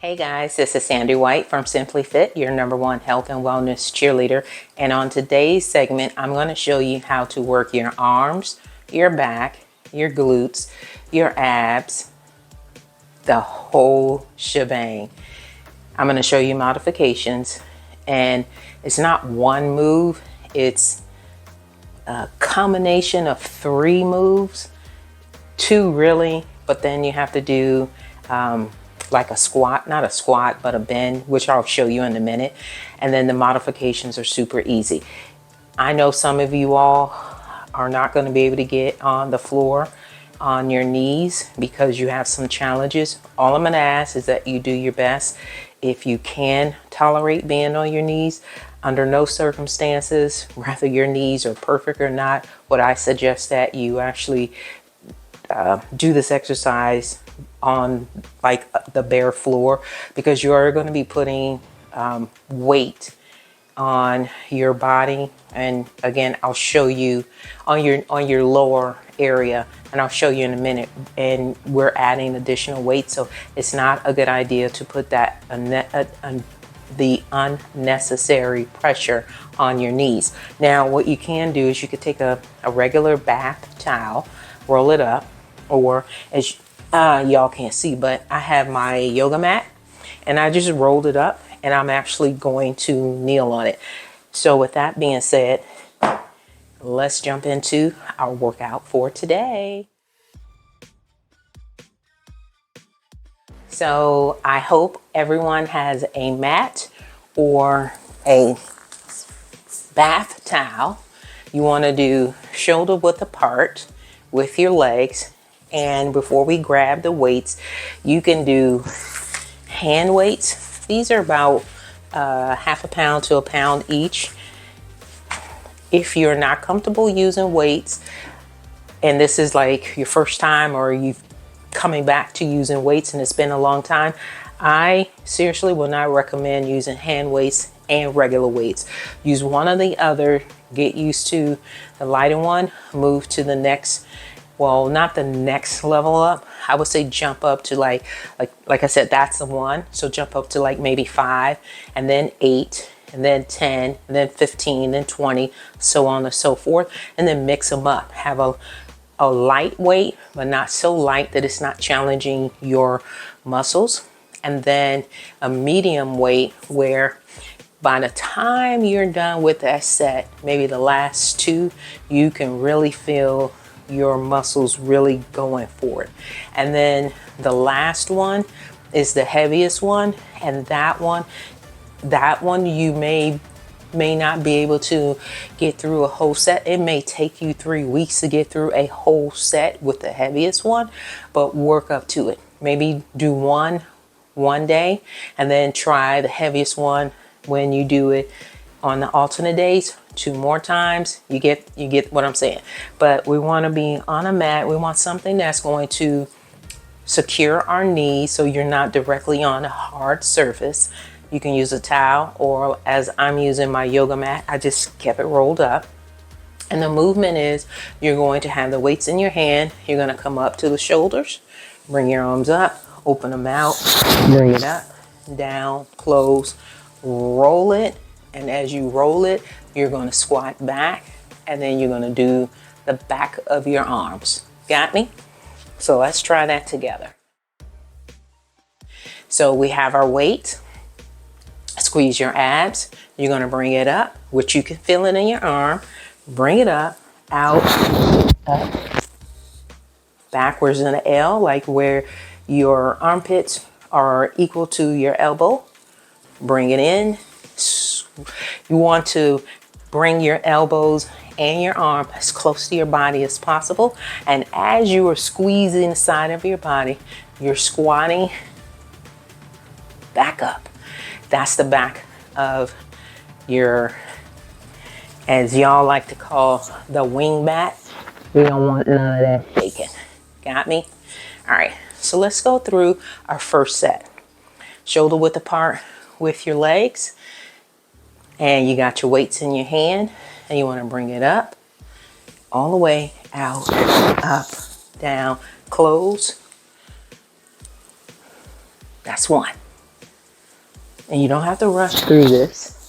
Hey guys, this is Sandy White from Simply Fit, your #1 health and wellness cheerleader. And on today's segment, I'm going to show you how to work your arms, your back, your glutes, your abs, the whole shebang. I'm going to show you modifications, and it's not one move, it's a combination of 3 moves, 2 really, but then you have to do like a squat, not a squat, but a bend, which I'll show you in a minute. And then the modifications are super easy. I know some of you all are not going to be able to get on the floor on your knees because you have some challenges. All I'm going to ask is that you do your best. If you can tolerate being on your knees, under no circumstances, whether your knees are perfect or not, would I suggest that you actually do this exercise on like the bare floor, because you are going to be putting weight on your body. And again, I'll show you on your lower area, and I'll show you in a minute. And we're adding additional weight, so it's not a good idea to put that the unnecessary pressure on your knees. Now, what you can do is you could take a regular bath towel, roll it up, or as y'all can't see, but I have my yoga mat and I just rolled it up, and I'm actually going to kneel on it. So with that being said, let's jump into our workout for today. So I hope everyone has a mat or a bath towel. You want to do shoulder width apart with your legs. And before we grab the weights, you can do hand weights. These are about half a pound to a pound each. If you're not comfortable using weights, and this is like your first time or you've coming back to using weights and it's been a long time, I seriously will not recommend using hand weights and regular weights. Use one or the other. Get used to the lighter one, move to the next, well, not the next level up. I would say jump up to like I said, that's the one. So jump up to like maybe 5, and then 8, and then 10, and then 15, then 20, so on and so forth. And then mix them up. Have a light weight, but not so light that it's not challenging your muscles. And then a medium weight where by the time you're done with that set, maybe the last 2, you can really feel your muscles really going for it. And then the last one is the heaviest one, and that one you may not be able to get through a whole set. It may take you 3 weeks to get through a whole set with the heaviest one, but work up to it. Maybe do one day, and then try the heaviest one when you do it on the alternate days 2 more times. You get what I'm saying. But we want to be on a mat. We want something that's going to secure our knees so you're not directly on a hard surface. You can use a towel, or as I'm using my yoga mat, I just kept it rolled up. And the movement is you're going to have the weights in your hand. You're going to come up to the shoulders, bring your arms up, open them out, bring it up, down, close, roll it. And as you roll it, you're going to squat back, and then you're going to do the back of your arms. Got me? So let's try that together. So we have our weight. Squeeze your abs. You're going to bring it up, which you can feel it in your arm. Bring it up, out, up, backwards in the L, like where your armpits are equal to your elbow. Bring it in. You want to bring your elbows and your arm as close to your body as possible. And as you are squeezing the side of your body, you're squatting back up. That's the back of your, as y'all like to call, the wing bat. We don't want none of that shaking. Got me? All right, so let's go through our first set. Shoulder width apart with your legs. And you got your weights in your hand, and you want to bring it up, all the way out, up, down, close. That's one. And you don't have to rush through this.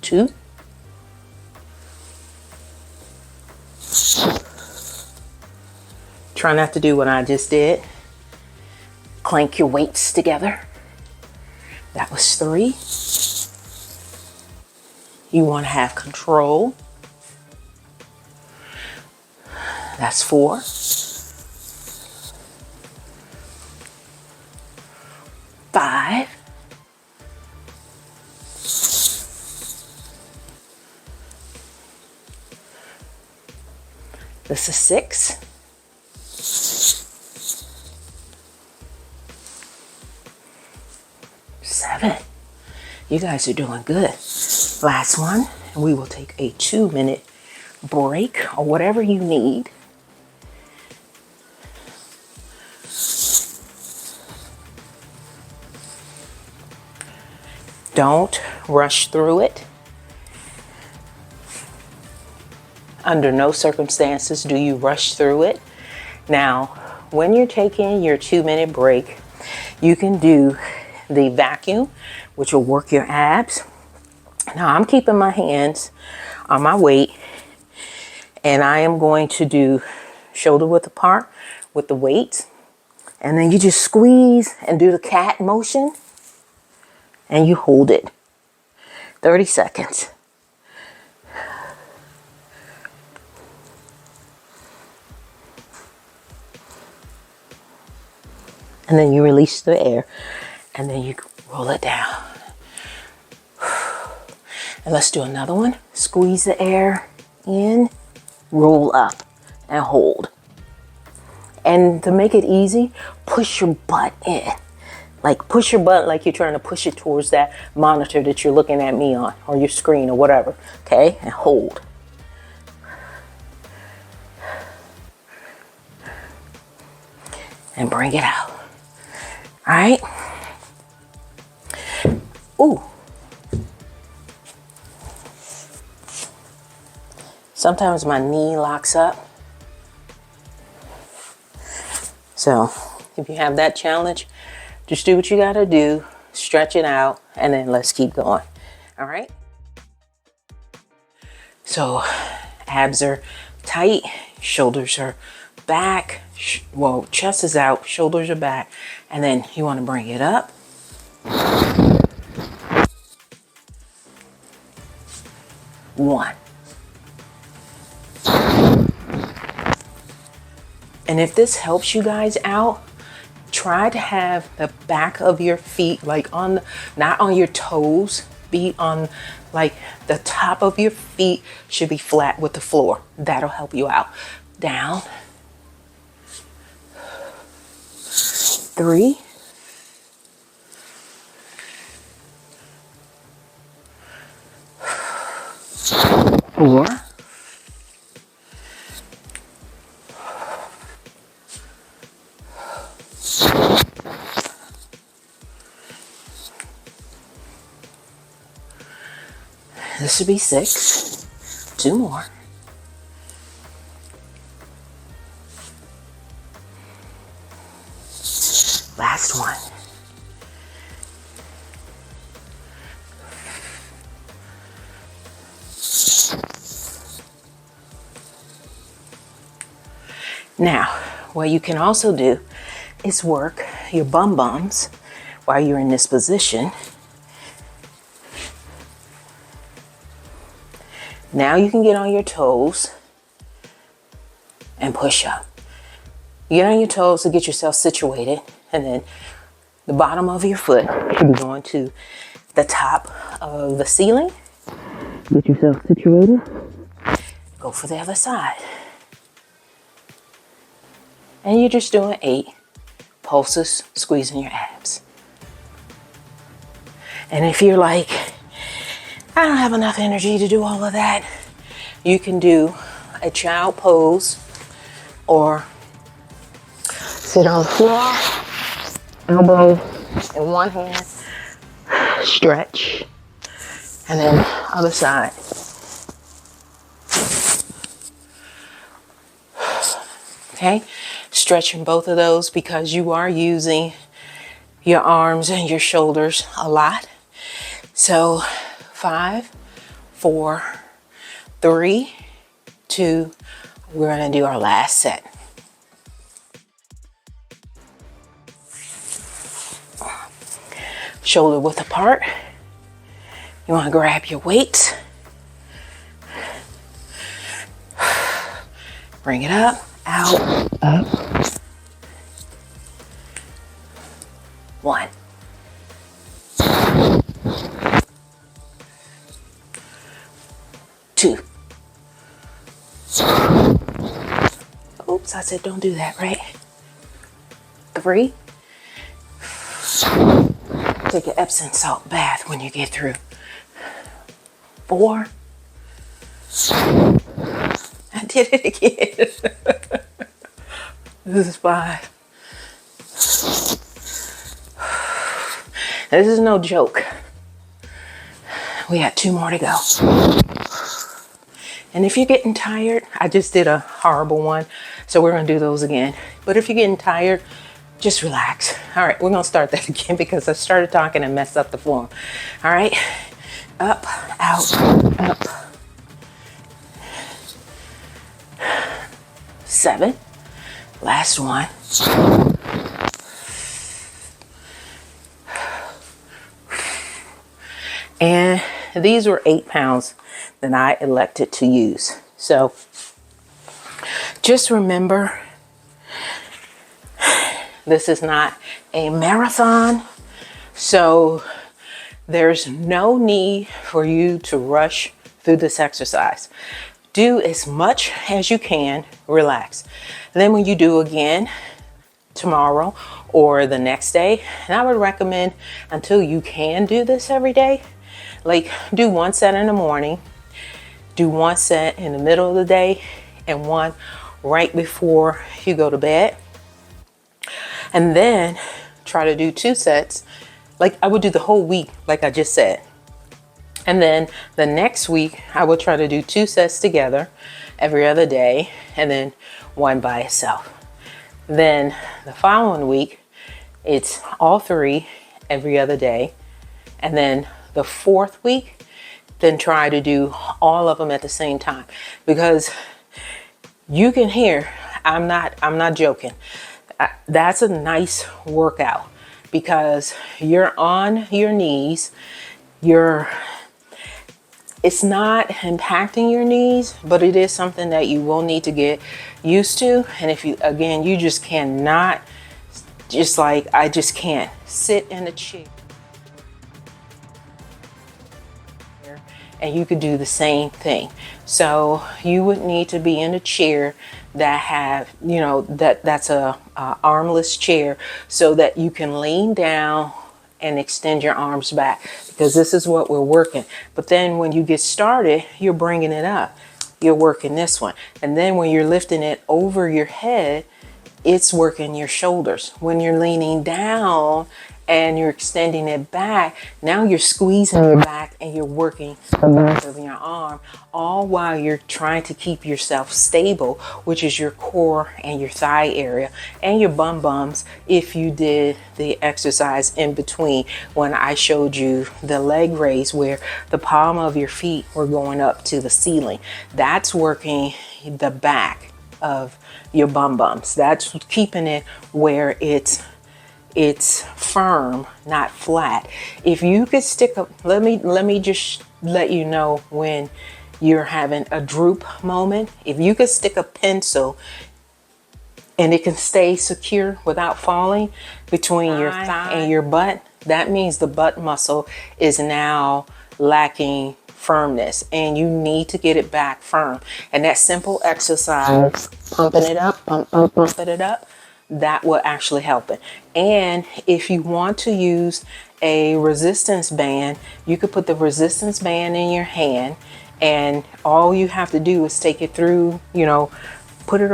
2. Try not to do what I just did. Clank your weights together. That was 3. You want to have control. That's 4. 5. 6. 7. You guys are doing good. Last one, and we will take a 2-minute break or whatever you need. Don't rush through it. Under no circumstances do you rush through it. Now, when you're taking your 2-minute break, you can do the vacuum, which will work your abs. Now, I'm keeping my hands on my weight, and I am going to do shoulder width apart with the weights. And then you just squeeze and do the cat motion, and you hold it 30 seconds. And then you release the air, and then you roll it down. And let's do another one. Squeeze the air in, roll up, and hold. And to make it easy, push your butt in. Like push your butt like you're trying to push it towards that monitor that you're looking at me on, or your screen or whatever. Okay, and hold. And bring it out. All right. Ooh. Sometimes my knee locks up. So if you have that challenge, just do what you gotta do, stretch it out, and then let's keep going. All right. So abs are tight, shoulders are back, well, chest is out, shoulders are back, and then you want to bring it up. One. And if this helps you guys out, try to have the back of your feet like on, not on your toes, be on like the top of your feet should be flat with the floor. That'll help you out. Down. 3. 4. 6. 2 more. Last one. Now, what you can also do is work your bum bums while you're in this position. Now you can get on your toes and push up. You get on your toes to get yourself situated, and then the bottom of your foot should be going to the top of the ceiling. Get yourself situated. Go for the other side. And you're just doing 8 pulses, squeezing your abs. And if you're like, I don't have enough energy to do all of that, you can do a child pose or sit on the floor, elbow in one hand, stretch, and then other side. Okay, stretching both of those because you are using your arms and your shoulders a lot. So 5, 4, 3, 2, we're going to do our last set. Shoulder width apart. You want to grab your weights. Bring it up, out, up. 1. 2. Oops, I said don't do that, right? 3. Take an Epsom salt bath when you get through. 4. I did it again. This is 5. This is no joke. We got 2 more to go. And if you're getting tired, I just did a horrible one, so we're gonna do those again. But if you're getting tired, just relax. All right, we're gonna start that again because I started talking and messed up the form. All right, up, out, up. 7, last one. And these were 8 pounds that I elected to use. So just remember, this is not a marathon, so there's no need for you to rush through this exercise. Do as much as you can, relax. And then when you do again tomorrow or the next day, and I would recommend until you can do this every day, like do 1 set in the morning, do 1 set in the middle of the day, and 1 right before you go to bed. And then try to do 2 sets. Like I would do the whole week, like I just said. And then the next week, I will try to do 2 sets together every other day, and then 1 by itself. Then the following week, it's all 3 every other day. And then the 4th week, then try to do all of them at the same time. Because you can hear, I'm not joking. That's a nice workout because you're on your knees, it's not impacting your knees, but it is something that you will need to get used to. And if you, again, you just cannot, just like I just can't sit in a chair. And you could do the same thing. So you would need to be in a chair that have, you know, that's a armless chair so that you can lean down and extend your arms back, because this is what we're working. But then when you get started, you're bringing it up. You're working this one. And then when you're lifting it over your head, it's working your shoulders. When you're leaning down and you're extending it back, now you're squeezing your back and you're working the back of your arm, all while you're trying to keep yourself stable, which is your core and your thigh area and your bums if you did the exercise in between when I showed you the leg raise where the palm of your feet were going up to the ceiling. That's working the back of your bums. That's keeping it where it's firm, not flat. If you could stick up, let me just let you know when you're having a droop moment. If you could stick a pencil and it can stay secure without falling between your thigh and your butt, that means the butt muscle is now lacking firmness and you need to get it back firm. And that simple exercise, pumping it up, pumping it up, that will actually help it. And if you want to use a resistance band, you could put the resistance band in your hand, and all you have to do is take it through, you know, put it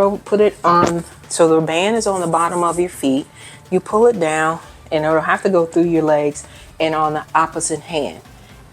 on, so the band is on the bottom of your feet. You pull it down and it'll have to go through your legs and on the opposite hand.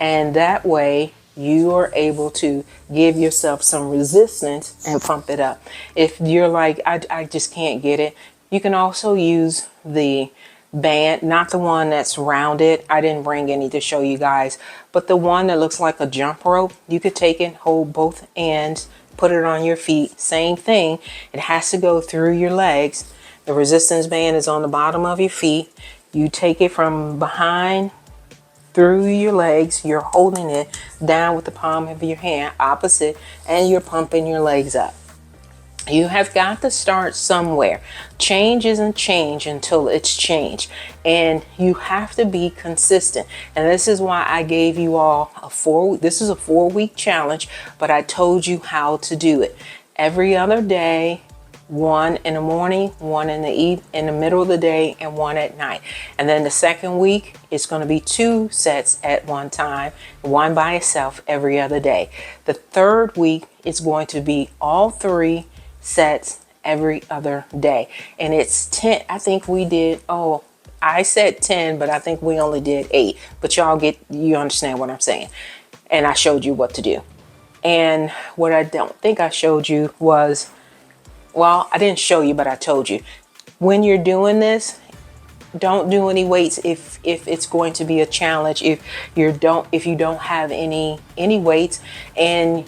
And that way you are able to give yourself some resistance and pump it up. If you're like, I just can't get it, you can also use the band, not the one that's rounded. I didn't bring any to show you guys, but the one that looks like a jump rope. You could take it, hold both ends, put it on your feet. Same thing. It has to go through your legs. The resistance band is on the bottom of your feet. You take it from behind through your legs. You're holding it down with the palm of your hand opposite, and you're pumping your legs up. You have got to start somewhere. Change isn't change until it's change. And you have to be consistent. And this is why I gave you all this is a 4-week challenge, but I told you how to do it. Every other day, one in the morning, one in the middle of the day, and one at night. And then the second week, it's going to be 2 sets at one time, one by itself every other day. The third week, it's going to be all 3 sets every other day. And it's 10. I think we did, I said 10, but I think we only did 8. But you understand what I'm saying. And I showed you what to do. And what I don't think I showed you was, well, I didn't show you, but I told you. When you're doing this, don't do any weights if it's going to be a challenge. If you don't have any weights, and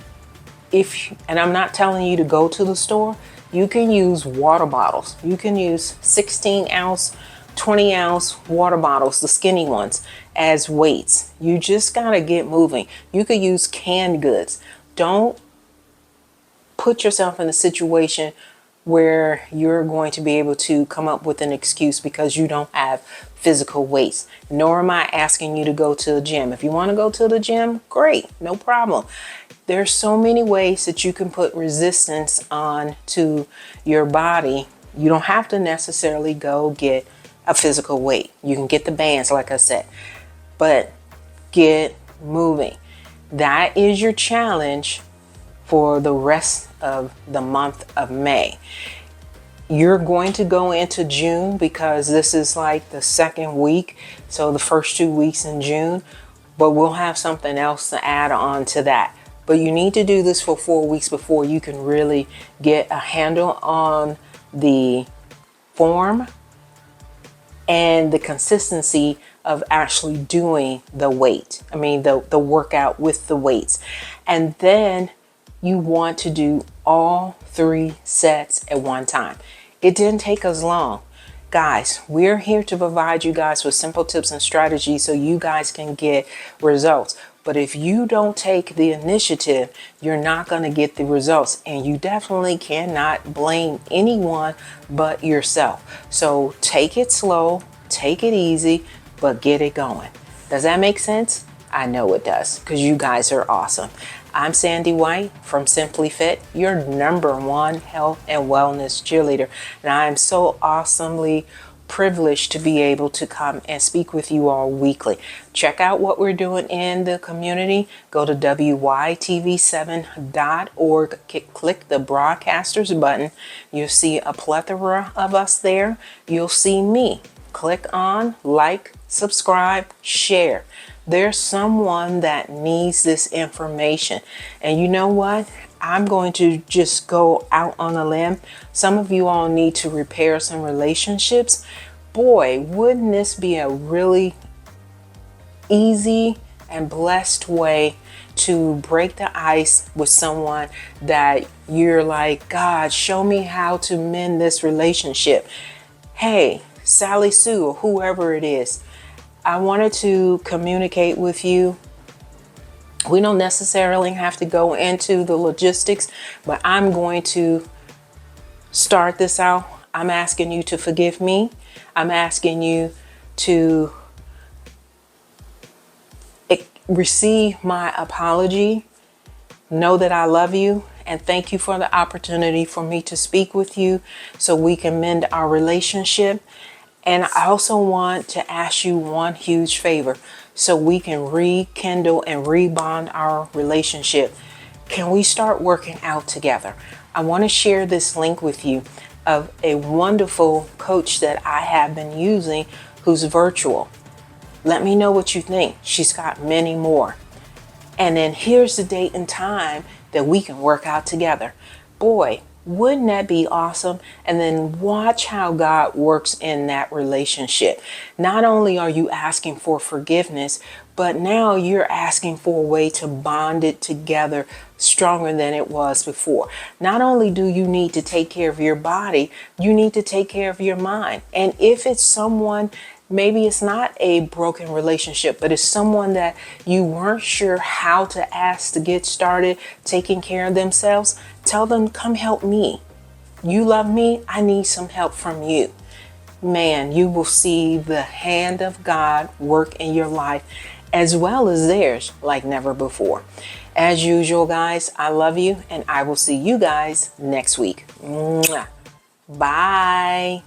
I'm not telling you to go to the store, you can use water bottles. You can use 16-ounce, 20-ounce water bottles, the skinny ones, as weights. You just gotta get moving. You could use canned goods. Don't put yourself in a situation where you're going to be able to come up with an excuse because you don't have physical weights. Nor am I asking you to go to the gym. If you want to go to the gym, great, no problem. There's so many ways that you can put resistance on to your body. You don't have to necessarily go get a physical weight. You can get the bands, like I said, but get moving. That is your challenge for the rest of the month of May. You're going to go into June because this is like the second week, so the first 2 weeks in June, but we'll have something else to add on to that. But you need to do this for 4 weeks before you can really get a handle on the form and the consistency of actually doing the workout with the weights. And then you want to do all 3 sets at one time. It didn't take us long. Guys, we're here to provide you guys with simple tips and strategies so you guys can get results. But if you don't take the initiative, you're not going to get the results. And you definitely cannot blame anyone but yourself. So take it slow, take it easy, but get it going. Does that make sense? I know it does, because you guys are awesome. I'm Sandy White from Simply Fit, your #1 health and wellness cheerleader. And I am so awesomely privileged to be able to come and speak with you all weekly. Check out what we're doing in the community. Go to wytv7.org, click the broadcasters button. You'll see a plethora of us there. You'll see me. Click on like, subscribe, share. There's someone that needs this information. And you know what? I'm going to just go out on a limb. Some of you all need to repair some relationships. Boy, wouldn't this be a really easy and blessed way to break the ice with someone that you're like, God, show me how to mend this relationship. Hey, Sally Sue, or whoever it is, I wanted to communicate with you. We don't necessarily have to go into the logistics, but I'm going to start this out. I'm asking you to forgive me. I'm asking you to receive my apology. Know that I love you, and thank you for the opportunity for me to speak with you so we can mend our relationship. And I also want to ask you one huge favor so we can rekindle and rebond our relationship. Can we start working out together? I want to share this link with you of a wonderful coach that I have been using who's virtual. Let me know what you think. She's got many more. And then here's the date and time that we can work out together. Boy, wouldn't that be awesome? And then watch how God works in that relationship. Not only are you asking for forgiveness, but now you're asking for a way to bond it together stronger than it was before. Not only do you need to take care of your body, you need to take care of your mind. And if it's someone, maybe it's not a broken relationship, but it's someone that you weren't sure how to ask to get started taking care of themselves, tell them, come help me. You love me, I need some help from you. Man, you will see the hand of God work in your life as well as theirs like never before. As usual, guys, I love you and I will see you guys next week. Mwah. Bye.